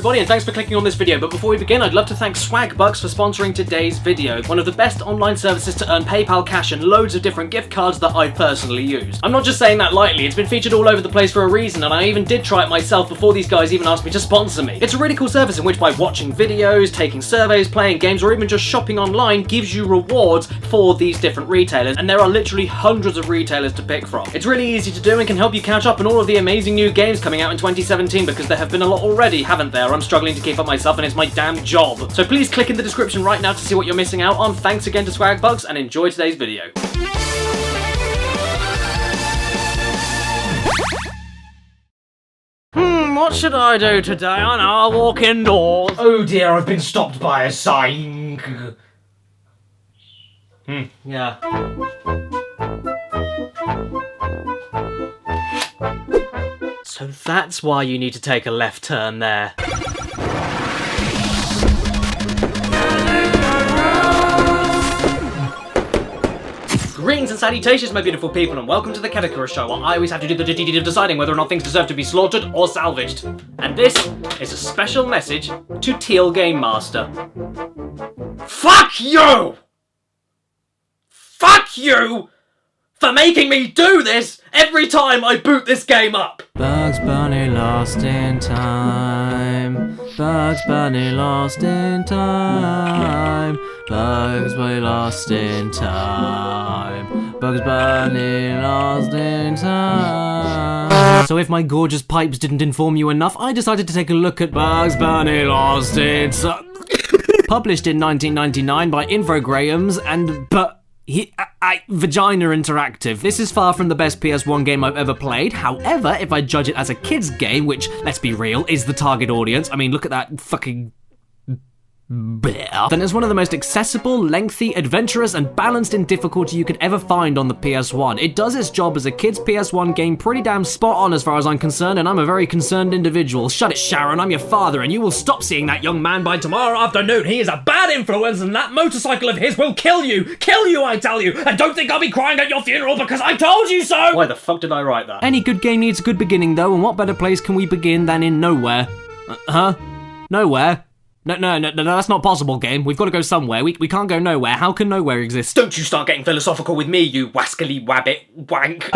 everybody, and thanks for clicking on this video. But before we begin, I'd love to thank Swagbucks for sponsoring today's video, one of the best online services to earn PayPal cash and loads of different gift cards that I personally use. I'm not just saying that lightly, it's been featured all over the place for a reason, and I even did try it myself before these guys even asked me to sponsor me. It's a really cool service in which by watching videos, taking surveys, playing games, or even just shopping online gives you rewards for these different retailers, and there are literally hundreds of retailers to pick from. It's really easy to do and can help you catch up on all of the amazing new games coming out in 2017 because there have been a lot already, haven't there? I'm struggling to keep up myself and it's my damn job. So please click in the description right now to see what you're missing out on. Thanks again to Swagbucks and enjoy today's video. What should I do today? I know, I'll walk indoors. Oh dear, I've been stopped by a sign. Yeah. So that's why you need to take a left turn there. Greetings and salutations, my beautiful people, and welcome to the Caddicarus show, where I always have to do the duty of deciding whether or not things deserve to be slaughtered or salvaged. And this is a special message to Teal Game Master. Fuck you! Fuck you for making me do this every time I boot this game up! Bugs Bunny lost in time. Bugs Bunny lost in time. Bugs Bunny lost in time. Bugs Bunny lost in time. So if my gorgeous pipes didn't inform you enough, I decided to take a look at Bugs Bunny Lost in Time. Published in 1999 by Infogrames and Vagina Interactive. This is far from the best PS1 game I've ever played. However, if I judge it as a kid's game, which, let's be real, is the target audience, I mean, look at that fucking bear, then it's one of the most accessible, lengthy, adventurous, and balanced in difficulty you could ever find on the PS1. It does its job as a kid's PS1 game pretty damn spot on as far as I'm concerned, and I'm a very concerned individual. Shut it, Sharon, I'm your father, and you will stop seeing that young man by tomorrow afternoon. He is a bad influence, and that motorcycle of his will kill you! Kill you, I tell you! And don't think I'll be crying at your funeral because I told you so! Why the fuck did I write that? Any good game needs a good beginning, though, and what better place can we begin than in nowhere? Nowhere? No, that's not possible, game. We've got to go somewhere. We can't go nowhere. How can nowhere exist? Don't you start getting philosophical with me, you wascally wabbit wank.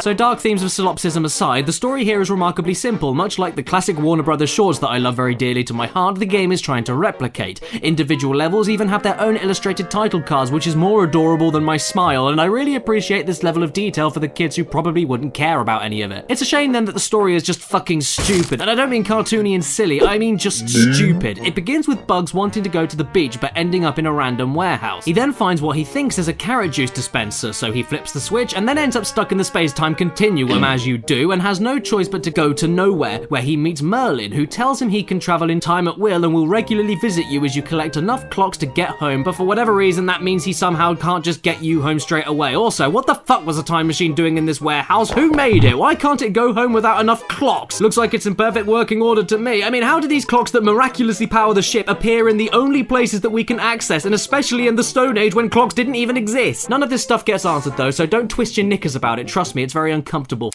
So dark themes of solipsism aside, the story here is remarkably simple. Much like the classic Warner Brothers shorts that I love very dearly to my heart, the game is trying to replicate. Individual levels even have their own illustrated title cards, which is more adorable than my smile, and I really appreciate this level of detail for the kids who probably wouldn't care about any of it. It's a shame then that the story is just fucking stupid, and I don't mean cartoony and silly, I mean just stupid. It begins with Bugs wanting to go to the beach but ending up in a random warehouse. He then finds what he thinks is a carrot juice dispenser, so he flips the switch and then ends up stuck in the space-time continuum as you do, and has no choice but to go to nowhere, where he meets Merlin, who tells him he can travel in time at will and will regularly visit you as you collect enough clocks to get home, but for whatever reason that means he somehow can't just get you home straight away. Also, what the fuck was a time machine doing in this warehouse? Who made it? Why can't it go home without enough clocks? Looks like it's in perfect working order to me. I mean, how do these clocks that miraculously power the ship appear in the only places that we can access, and especially in the Stone Age when clocks didn't even exist? None of this stuff gets answered though, so don't twist your knickers about it. Trust me, it's very uncomfortable.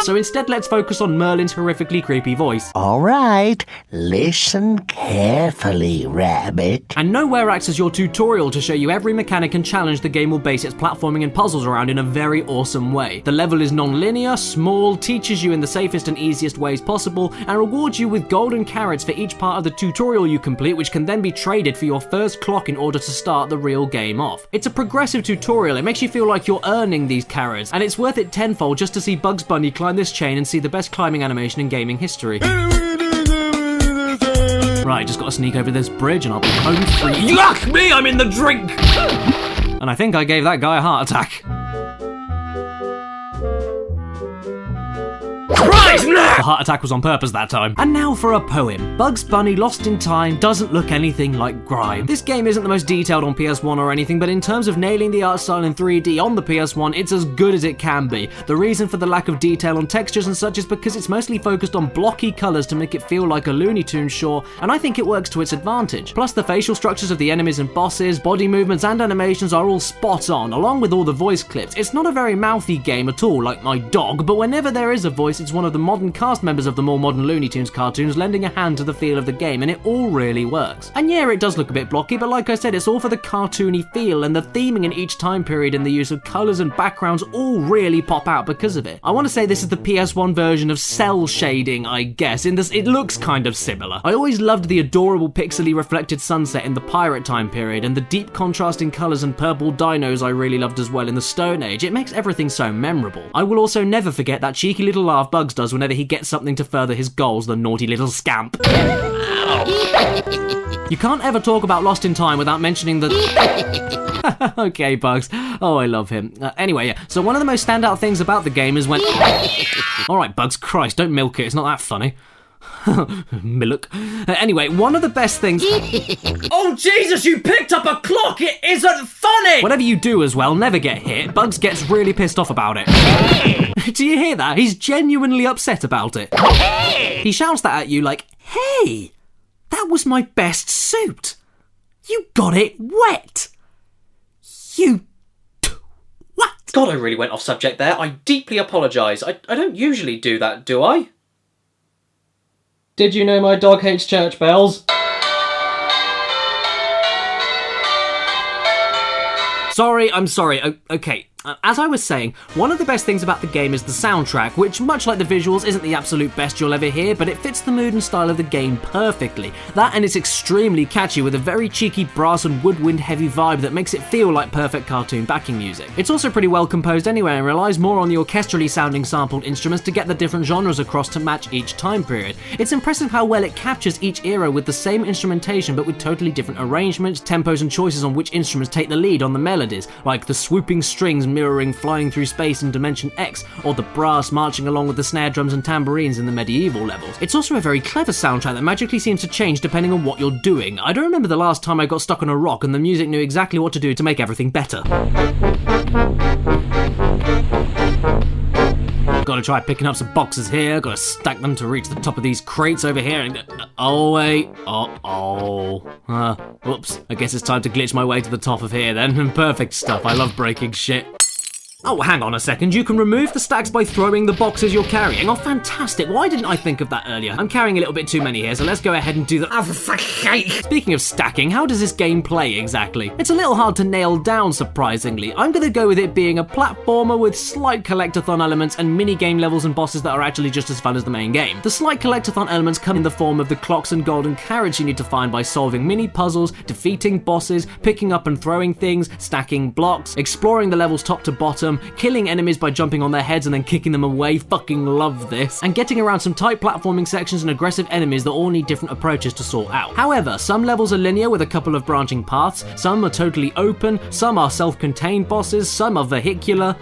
So instead, let's focus on Merlin's horrifically creepy voice. All right, listen carefully, Rabbit. And Nowhere acts as your tutorial to show you every mechanic and challenge the game will base its platforming and puzzles around in a very awesome way. The level is non-linear, small, teaches you in the safest and easiest ways possible, and rewards you with golden carrots for each part of the tutorial you complete, which can then be traded for your first clock in order to start the real game off. It's a progressive tutorial, it makes you feel like you're earning these carrots, and it's worth it tenfold just to see Bugs Bunny climb this chain and see the best climbing animation in gaming history. Right, just gotta sneak over this bridge and I'll be home free. Yuck me, I'm in the drink! And I think I gave that guy a heart attack. The heart attack was on purpose that time. And now for a poem. Bugs Bunny Lost in Time doesn't look anything like Grime. This game isn't the most detailed on PS1 or anything, but in terms of nailing the art style in 3D on the PS1, it's as good as it can be. The reason for the lack of detail on textures and such is because it's mostly focused on blocky colours to make it feel like a Looney Tunes shore, and I think it works to its advantage. Plus the facial structures of the enemies and bosses, body movements and animations are all spot on, along with all the voice clips. It's not a very mouthy game at all, like my dog, but whenever there is a voice, it's one of the modern cast members of the more modern Looney Tunes cartoons lending a hand to the feel of the game, and it all really works. And yeah, it does look a bit blocky, but like I said, it's all for the cartoony feel, and the theming in each time period and the use of colours and backgrounds all really pop out because of it. I want to say this is the PS1 version of cell shading, I guess, in this it looks kind of similar. I always loved the adorable pixely reflected sunset in the pirate time period, and the deep contrasting colours and purple dinos I really loved as well in the Stone Age. It makes everything so memorable. I will also never forget that cheeky little laugh Bugs does whenever he gets something to further his goals, the naughty little scamp. You can't ever talk about Lost in Time without mentioning the... Okay, Bugs. Oh, I love him. Anyway, yeah, so one of the most standout things about the game is when... Alright, Bugs, Christ, don't milk it, it's not that funny. Milk. Anyway, one of the best things... Oh, Jesus, you picked up a clock! It isn't funny! Whatever you do as well, never get hit. Bugs gets really pissed off about it. Do you hear that? He's genuinely upset about it. He shouts that at you like, hey, that was my best suit. You got it wet. You... What? God, I really went off subject there. I deeply apologise. I don't usually do that, do I? Did you know my dog hates church bells? Sorry, I'm sorry. Okay. As I was saying, one of the best things about the game is the soundtrack, which, much like the visuals, isn't the absolute best you'll ever hear, but it fits the mood and style of the game perfectly. That, and it's extremely catchy with a very cheeky brass and woodwind heavy vibe that makes it feel like perfect cartoon backing music. It's also pretty well composed anyway and relies more on the orchestrally sounding sampled instruments to get the different genres across to match each time period. It's impressive how well it captures each era with the same instrumentation but with totally different arrangements, tempos and choices on which instruments take the lead on the melodies, like the swooping strings mirroring flying through space in Dimension X, or the brass marching along with the snare drums and tambourines in the medieval levels. It's also a very clever soundtrack that magically seems to change depending on what you're doing. I don't remember the last time I got stuck on a rock and the music knew exactly what to do to make everything better. Gotta try picking up some boxes here, gotta stack them to reach the top of these crates over here, and... Oh wait, whoops, I guess it's time to glitch my way to the top of here then. Perfect stuff, I love breaking shit. Oh, hang on a second, you can remove the stacks by throwing the boxes you're carrying. Oh, fantastic, why didn't I think of that earlier? I'm carrying a little bit too many here, so let's go ahead and do that. Oh, for fuck's sake! Speaking of stacking, how does this game play exactly? It's a little hard to nail down, surprisingly. I'm gonna go with it being a platformer with slight collectathon elements and mini-game levels and bosses that are actually just as fun as the main game. The slight collectathon elements come in the form of the clocks and golden carrots you need to find by solving mini-puzzles, defeating bosses, picking up and throwing things, stacking blocks, exploring the levels top to bottom, killing enemies by jumping on their heads and then kicking them away, fucking love this, and getting around some tight platforming sections and aggressive enemies that all need different approaches to sort out. However, some levels are linear with a couple of branching paths, some are totally open, some are self-contained bosses, some are vehicular,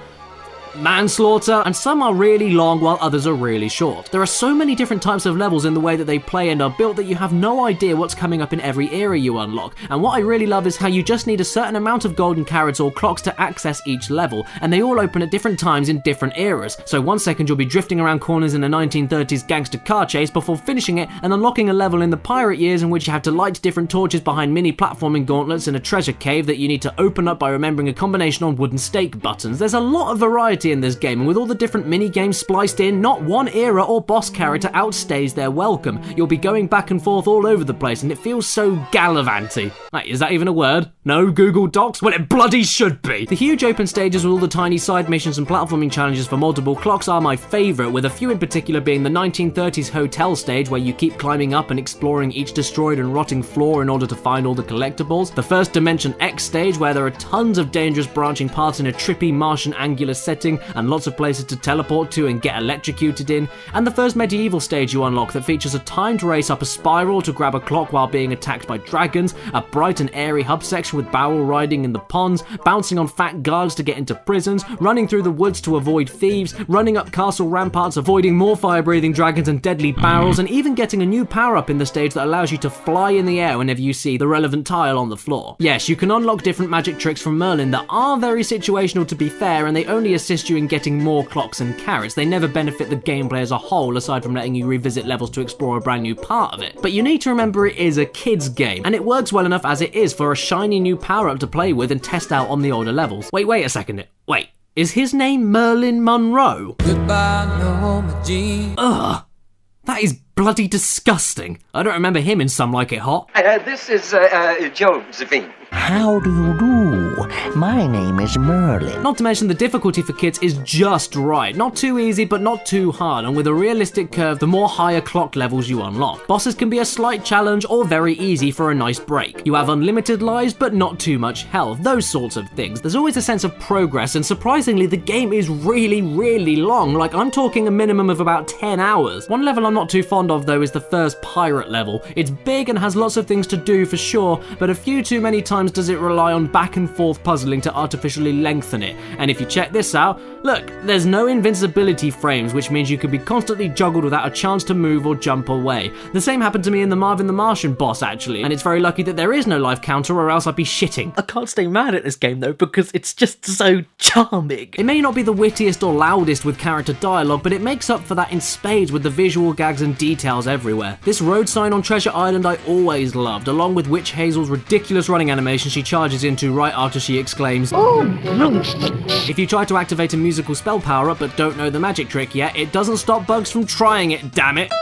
manslaughter, and some are really long while others are really short. There are so many different types of levels in the way that they play and are built that you have no idea what's coming up in every era you unlock, and what I really love is how you just need a certain amount of golden carrots or clocks to access each level, and they all open at different times in different eras. So one second you'll be drifting around corners in a 1930s gangster car chase before finishing it and unlocking a level in the pirate years in which you have to light different torches behind mini platforming gauntlets in a treasure cave that you need to open up by remembering a combination on wooden stake buttons. There's a lot of variety in this game, and with all the different mini-games spliced in, not one era or boss character outstays their welcome. You'll be going back and forth all over the place, and it feels so gallivanty. Wait, is that even a word? No Google Docs? Well, it bloody should be! The huge open stages with all the tiny side missions and platforming challenges for multiple clocks are my favourite, with a few in particular being the 1930s hotel stage where you keep climbing up and exploring each destroyed and rotting floor in order to find all the collectibles, the first Dimension X stage where there are tons of dangerous branching paths in a trippy Martian angular setting and lots of places to teleport to and get electrocuted in, and the first medieval stage you unlock that features a timed race up a spiral to grab a clock while being attacked by dragons, a bright and airy hub section with barrel riding in the ponds, bouncing on fat guards to get into prisons, running through the woods to avoid thieves, running up castle ramparts, avoiding more fire-breathing dragons and deadly barrels, and even getting a new power-up in the stage that allows you to fly in the air whenever you see the relevant tile on the floor. Yes, you can unlock different magic tricks from Merlin that are very situational to be fair, and they only assist you in getting more clocks and carrots. They never benefit the gameplay as a whole, aside from letting you revisit levels to explore a brand new part of it. But you need to remember it is a kid's game, and it works well enough as it is for a shiny new power-up to play with and test out on the older levels. Wait a second. Wait. Is his name Merlin Monroe? Goodbye, Norma Jean. Ugh. That is bloody disgusting. I don't remember him in Some Like It Hot. This is Josephine. How do you do? My name is Merlin. Not to mention the difficulty for kids is just right. Not too easy, but not too hard, and with a realistic curve, the more higher clock levels you unlock. Bosses can be a slight challenge or very easy for a nice break. You have unlimited lives, but not too much health, those sorts of things. There's always a sense of progress, and surprisingly, the game is really, really long. Like, I'm talking a minimum of about 10 hours. One level I'm not too fond of, though, is the first pirate level. It's big and has lots of things to do for sure, but a few too many times does it rely on back and forth puzzling to artificially lengthen it. And if you check this out, look, there's no invincibility frames, which means you can be constantly juggled without a chance to move or jump away. The same happened to me in the Marvin the Martian boss, actually, and it's very lucky that there is no life counter or else I'd be shitting. I can't stay mad at this game though, because it's just so charming. It may not be the wittiest or loudest with character dialogue, but it makes up for that in spades with the visual gags and details everywhere. This road sign on Treasure Island I always loved, along with Witch Hazel's ridiculous running animation she charges into right after she exclaims, "Oh!" If you try to activate a musical spell power-up but don't know the magic trick yet, it doesn't stop bugs from trying it, damn it!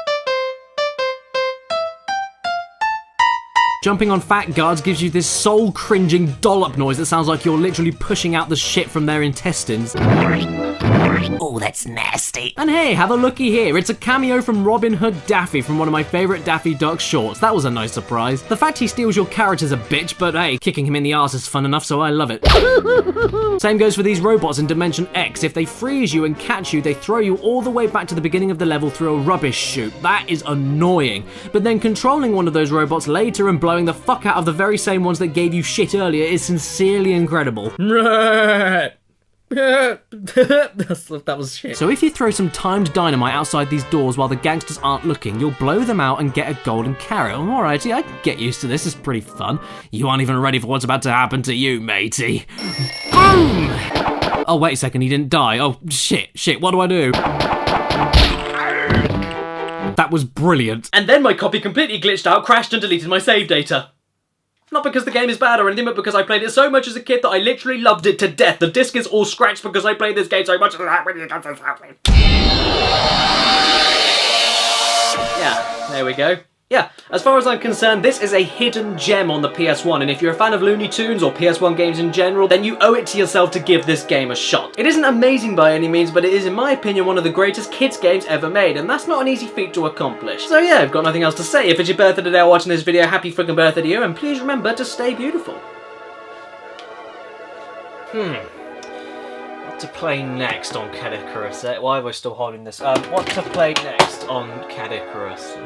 Jumping on fat guards gives you this soul-cringing dollop noise that sounds like you're literally pushing out the shit from their intestines. Oh, that's nasty. And hey, have a looky here, it's a cameo from Robin Hood Daffy from one of my favourite Daffy Duck shorts. That was a nice surprise. The fact he steals your carrot's a bitch, but hey, kicking him in the arse is fun enough, so I love it. Same goes for these robots in Dimension X. If they freeze you and catch you, they throw you all the way back to the beginning of the level through a rubbish chute. That is annoying. But then controlling one of those robots later and blowing the fuck out of the very same ones that gave you shit earlier is sincerely incredible. That was shit. So if you throw some timed dynamite outside these doors while the gangsters aren't looking, you'll blow them out and get a golden carrot. Alrighty, I can get used to this, it's pretty fun. You aren't even ready for what's about to happen to you, matey. Boom! Oh, wait a second, he didn't die. Oh, shit, what do I do? That was brilliant. And then my copy completely glitched out, crashed and deleted my save data. Not because the game is bad or anything, but because I played it so much as a kid that I literally loved it to death. The disc is all scratched because I played this game so much. Yeah, there we go. Yeah, as far as I'm concerned, this is a hidden gem on the PS1, and if you're a fan of Looney Tunes or PS1 games in general, then you owe it to yourself to give this game a shot. It isn't amazing by any means, but it is, in my opinion, one of the greatest kids games ever made, and that's not an easy feat to accomplish. So yeah, I've got nothing else to say. If it's your birthday today or watching this video, happy freaking birthday to you, and please remember to stay beautiful. What to play next on Caddicarus? Why am I still holding this? What to play next on Caddicarus?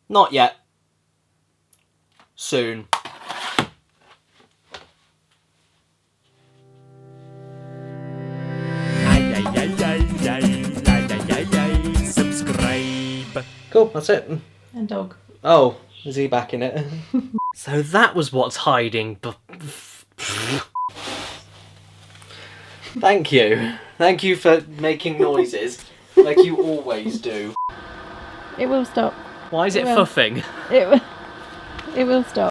Not yet. Soon. Subscribe. Cool, that's it. And dog. Oh, is he back in it? So that was what's hiding. Thank you. Thank you for making noises, like you always do. It will stop. Why is it Well. fuffing? It will stop.